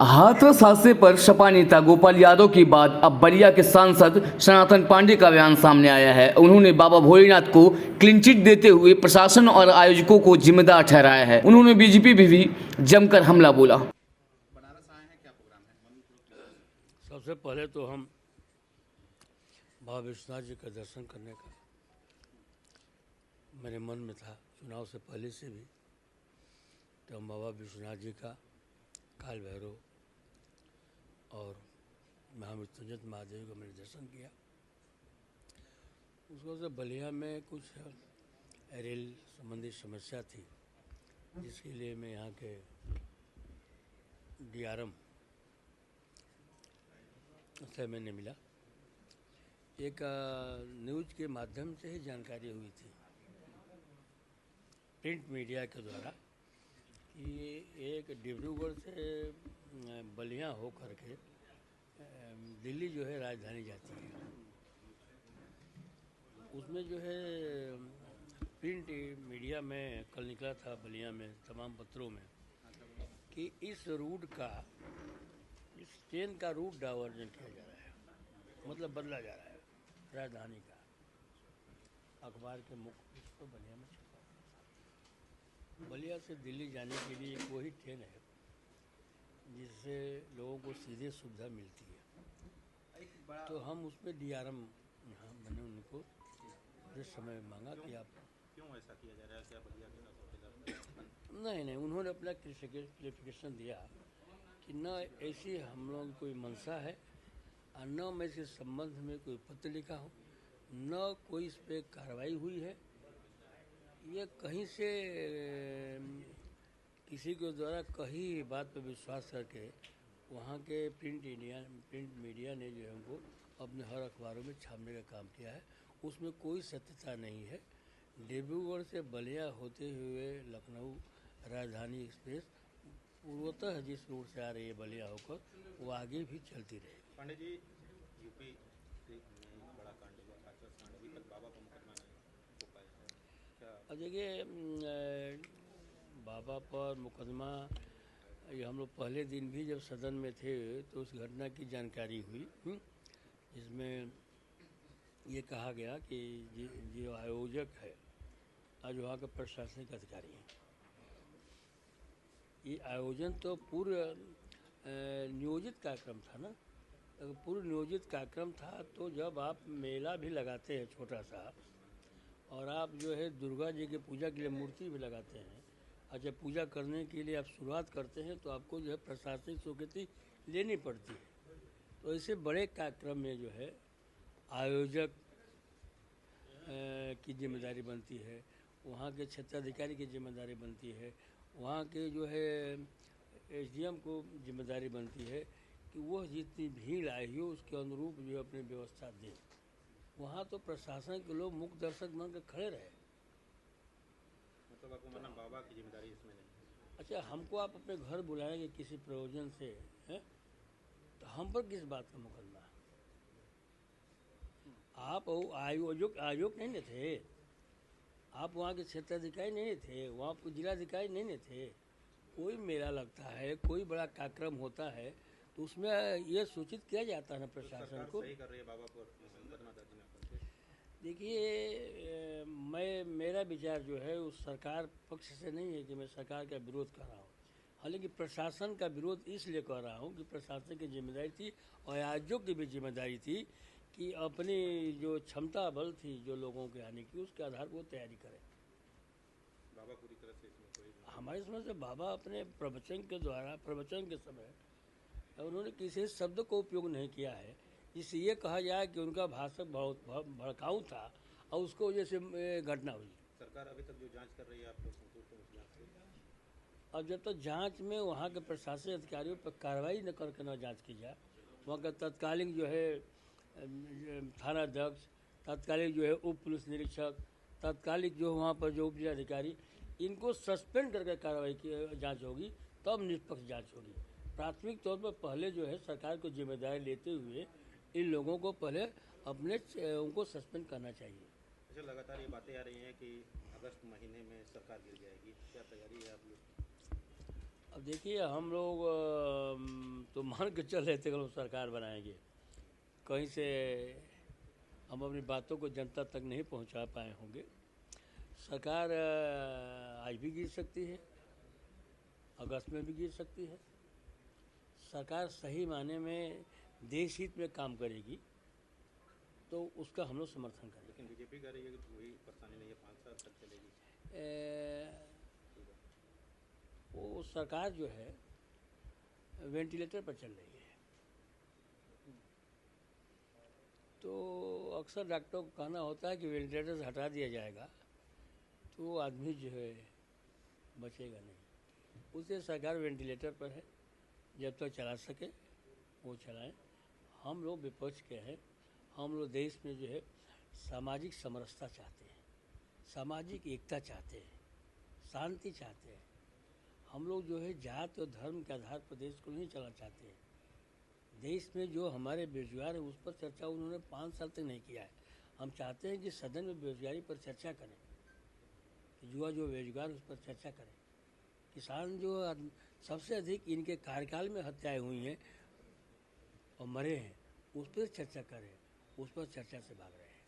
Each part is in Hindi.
हाथरस हादसे पर सपा नेता गोपाल यादव के बाद अब बलिया के सांसद सनातन पांडे का बयान सामने आया है। उन्होंने बाबा भोलेनाथ को क्लीन चिट देते हुए प्रशासन और आयोजकों को जिम्मेदार ठहराया है। उन्होंने बीजेपी पे भी जमकर हमला बोला। सबसे पहले तो हम बाबा विश्वनाथ जी का दर्शन करने का मेरे मन में था, चुनाव से पहले से भी। तो हम बाबा विश्वनाथ जी का, काल भैरव और महामृत्युंजय महादेव का मैंने दर्शन किया। उसको से बलिया में कुछ रेल संबंधी समस्या थी, जिसके लिए मैं यहाँ के DRM से मैंने मिला। एक न्यूज़ के माध्यम से ही जानकारी हुई थी, प्रिंट मीडिया के द्वारा, कि एक डिब्रूगढ़ से बलिया होकर के दिल्ली जो है राजधानी जाती है। उसमें जो है प्रिंट मीडिया में कल निकला था बलिया में तमाम पत्रों में कि इस रूट का, इस ट्रेन का रूट डाइवर्जन किया जा रहा है, मतलब बदला जा रहा है राजधानी का। अखबार के मुख्य पृष्ठ पर बलिया में छपा। बलिया से दिल्ली जाने के लिए एक वही ट्रेन है जिससे लोगों को सीधे सुविधा मिलती है। तो हम उसमें DRM यहाँ मैंने उनको इस समय मांगा कि आप क्यों ऐसा किया जा रहा है, क्या बलिया के साथ नहीं, उन्होंने अपना क्लियरिफिकेशन दिया कि न ऐसी हम लोगों की कोई मंशा है और न मैं इसके संबंध में कोई पत्र लिखा हूँ, न कोई इस पर कार्रवाई हुई है। ये कहीं से किसी के द्वारा कहीं बात पर विश्वास करके वहाँ के प्रिंट मीडिया ने जो है हमको अपने हर अखबारों में छापने का काम किया है। उसमें कोई सत्यता नहीं है। डिब्रूगढ़ से बलिया होते हुए लखनऊ राजधानी एक्सप्रेस पूर्वतः जिस रोड से आ रही है बलिया होकर, वो आगे भी चलती रहेगी। पांडे जी, यूपी में बड़ा कांड हुआ, हाथरस कांड, अभी तक बाबा का मुकदमा नहीं हो पाया है। क्या अब देखिए, बाबा पर मुकदमा, ये हम लोग पहले दिन भी जब सदन में थे तो उस घटना की जानकारी हुई, जिसमें ये कहा गया कि जो आयोजक है आज वहाँ के प्रशासनिक अधिकारी हैं। ये आयोजन तो पूर्व नियोजित कार्यक्रम था ना, पूर्व नियोजित कार्यक्रम था। तो जब आप मेला भी लगाते हैं छोटा सा, और आप जो है दुर्गा जी की पूजा के लिए मूर्ति भी लगाते हैं, अच्छा पूजा करने के लिए आप शुरुआत करते हैं तो आपको जो है प्रशासनिक स्वीकृति लेनी पड़ती है। तो ऐसे बड़े कार्यक्रम में जो है आयोजक की जिम्मेदारी बनती है, वहाँ के क्षेत्राधिकारी की जिम्मेदारी बनती है, वहाँ के जो है SDM को जिम्मेदारी बनती है कि वह जितनी भीड़ आई हो उसके अनुरूप जो अपनी व्यवस्था दें। वहाँ तो प्रशासन के लोग मुख्य दर्शक बनकर खड़े रहे। मतलब आपको माना बाबा की जिम्मेदारी इसमें नहीं है? अच्छा, हमको आप अपने घर बुलाएंगे किसी प्रयोजन से, हैं, तो हम पर किस बात का मुकदमा है? आप आयोग नहीं न थे, आप वहाँ के क्षेत्राधिकारी नहीं थे, वहाँ के जिलाधिकारी नहीं न थे। कोई मेला लगता है, कोई बड़ा कार्यक्रम होता है तो उसमें ये सूचित किया जाता है ना प्रशासन को। सही कर रही है बाबा पर मुकदमा दर्ज न करके। देखिए, मेरा विचार जो है उस सरकार पक्ष से नहीं है कि मैं सरकार का विरोध कर रहा हूँ। हालांकि प्रशासन का विरोध इसलिए कर रहा हूँ कि प्रशासन की जिम्मेदारी थी और आयोजकों की भी जिम्मेदारी थी कि अपनी जो क्षमता बल थी जो लोगों के आने की, उसके आधार पर वो तैयारी करें। बाबा पूरी तरह से इसमें कोई हमारी समझ से बाबा अपने प्रवचन के द्वारा, प्रवचन के समय उन्होंने किसी शब्द को उपयोग नहीं किया है जिससे ये कहा जाए कि उनका भाषण बहुत भड़काऊ था और उसको वजह से घटना हुई। सरकार अभी तक जो जांच कर रही है, आप लोग संतुष्ट हैं उस जांच से? अब जब तक जांच में वहाँ के प्रशासनिक अधिकारियों पर कार्रवाई न करके न जांच की जाए, वहाँ का तत्कालीन जो है थाना अध्यक्ष, तत्कालीन जो है उप पुलिस निरीक्षक, तत्कालिक जो वहाँ पर जो उप जिलाधिकारी, इनको सस्पेंड करके कार्रवाई की जाँच होगी, तब निष्पक्ष जाँच होगी। प्राथमिक तौर पर पहले जो है सरकार को जिम्मेदारी लेते हुए इन लोगों को पहले उनको सस्पेंड करना चाहिए। अच्छा, लगातार ये बातें आ रही हैं कि अगस्त महीने में सरकार गिर जाएगी, क्या तैयारी है आप लोग? अब देखिए, हम लोग मान के चल रहे थे कि हम सरकार बनाएंगे, कहीं से हम अपनी बातों को जनता तक नहीं पहुंचा पाए होंगे। सरकार आज भी गिर सकती है, अगस्त में भी गिर सकती है। सरकार सही मायने में देश हित में काम करेगी तो उसका हम लोग समर्थन करेंगे। लेकिन बीजेपी कह रही है कि वही परेशानी नहीं है, 5 साल तक चलेगी। वो सरकार जो है वेंटिलेटर पर चल रही है, तो अक्सर डॉक्टरों को कहना होता है कि वेंटिलेटर से हटा दिया जाएगा तो आदमी जो है बचेगा नहीं। उसे सरकार वेंटिलेटर पर है, जब तक चला सके वो चलाएं। हम लोग विपक्ष के हैं, हम लोग देश में जो है सामाजिक समरसता चाहते हैं, सामाजिक एकता चाहते हैं, शांति चाहते हैं। हम लोग जो है जाति और धर्म के आधार पर देश को नहीं चलाना चाहते हैं। देश में जो हमारे बेरोजगार है उस पर चर्चा उन्होंने 5 साल तक नहीं किया है। हम चाहते हैं कि सदन में बेरोजगारी पर चर्चा करें, कि युवा जो बेरोजगार उस पर चर्चा करें। किसान जो सबसे अधिक इनके कार्यकाल में हत्याएं हुई हैं और मरे हैं, उस पर चर्चा करें, उस पर चर्चा से भाग रहे हैं।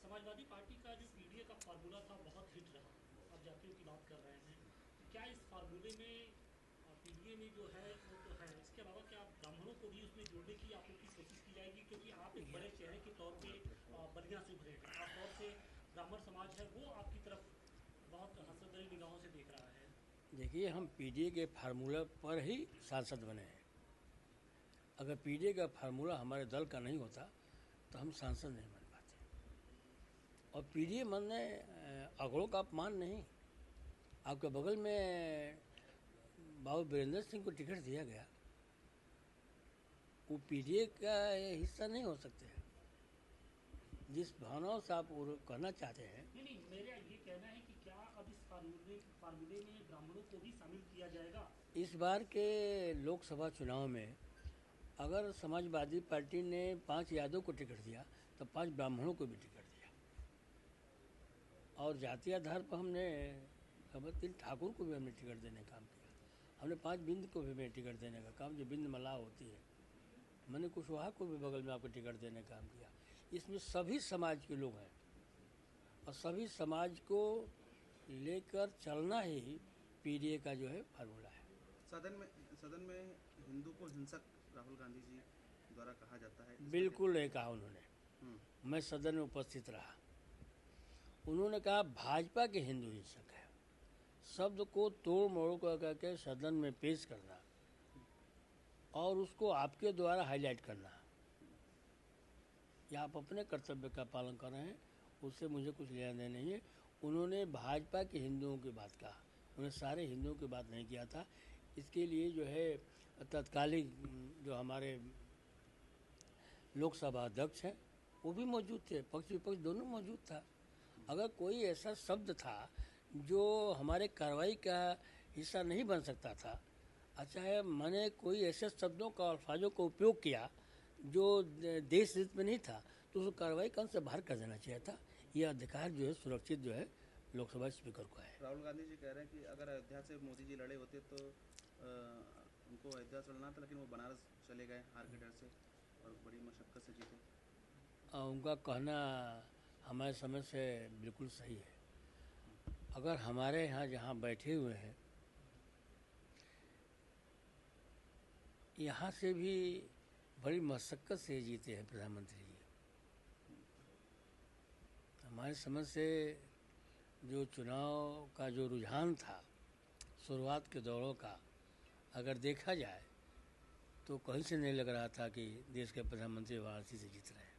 समाजवादी पार्टी का जो पीडीए का फार्मूला था बहुत हिट रहा, अब जातियों की बात कर रहे हैं, क्या इस फार्मूले में पीडीए में जो है वो तो है, इसके अलावा क्या ब्राह्मणों को भी उसमें जोड़ने की आप लोग की कोशिश की जाएगी? क्योंकि आप एक बड़े चेहरे के तौर पे बलिया से उभरे हैं, खासतौर से ब्राह्मण समाज है वो आपकी तरफ बहुत हंसदली निगाहों से देख रहा है। देखिए, हम पीडीए के फार्मूला पर ही सांसद बने हैं। अगर पीडीए का फार्मूला हमारे दल का नहीं होता तो हम सांसद नहीं बन पाते। और पीडीए माने अगड़ों का अपमान नहीं। आपके बगल में बाबू वीरेंद्र सिंह को टिकट दिया गया, वो पीडीए का हिस्सा नहीं हो सकते हैं। जिस भावनाओं से आप कहना चाहते हैं, नहीं, मेरा ये कहना है कि क्या अब इस फार्मूले में ब्राह्मणों को भी शामिल किया जाएगा? इस बार के लोकसभा चुनाव में अगर समाजवादी पार्टी ने 5 यादव को टिकट दिया तो 5 ब्राह्मणों को भी टिकट दिया, और जातीय आधार पर हमने 3 ठाकुर को भी हमने टिकट देने का काम किया। हमने 5 बिंद को भी टिकट देने का काम, जो बिंद मलाह होती है, मैंने कुशवाहा को भी बगल में आपको टिकट देने का काम किया। इसमें सभी समाज के लोग हैं और सभी समाज को लेकर चलना ही पीडीए का जो है फार्मूला है। सदन में हिंदू को हिंसक राहुल गांधी जी द्वारा कहा जाता है। बिल्कुल नहीं कहा उन्होंने। मैं सदन में उपस्थित रहा, उन्होंने कहा भाजपा के हिंदू हिंसक है। शब्द को तोड़ मोड़ करके सदन में पेश करना और उसको आपके द्वारा हाईलाइट करना, या आप अपने कर्तव्य का पालन कर रहे हैं, उससे मुझे कुछ लेना देना नहीं है। उन्होंने भाजपा के हिंदुओं की बात कहा, उन्होंने सारे हिंदुओं की बात नहीं किया था। इसके लिए जो है तत्कालिक जो हमारे लोकसभा अध्यक्ष हैं वो भी मौजूद थे, पक्ष विपक्ष दोनों मौजूद था। अगर कोई ऐसा शब्द था जो हमारे कार्रवाई का हिस्सा नहीं बन सकता था, अच्छा है, मैंने कोई ऐसे शब्दों का अल्फाजों का उपयोग किया जो देश हित में नहीं था, तो उसको कार्रवाई कौन से बाहर कर देना चाहिए था। यह अधिकार जो है सुरक्षित जो है लोकसभा स्पीकर को है। राहुल गांधी जी कह रहे हैं कि अगर अयोध्या से मोदी जी लड़े होते तो उनको अयोध्या से लड़ना था, लेकिन वो बनारस चले गए हार के डर से और बड़ी मशक्क़त से जीते। उनका कहना हमारे समझ से बिल्कुल सही है। अगर हमारे यहाँ जहाँ बैठे हुए हैं, यहाँ से भी बड़ी मशक्क़त से जीते हैं प्रधानमंत्री जी। हमारे समझ से जो चुनाव का जो रुझान था शुरुआत के दौरों का, अगर देखा जाए तो कहीं से नहीं लग रहा था कि देश के प्रधानमंत्री वाराणसी से जीत रहे हैं।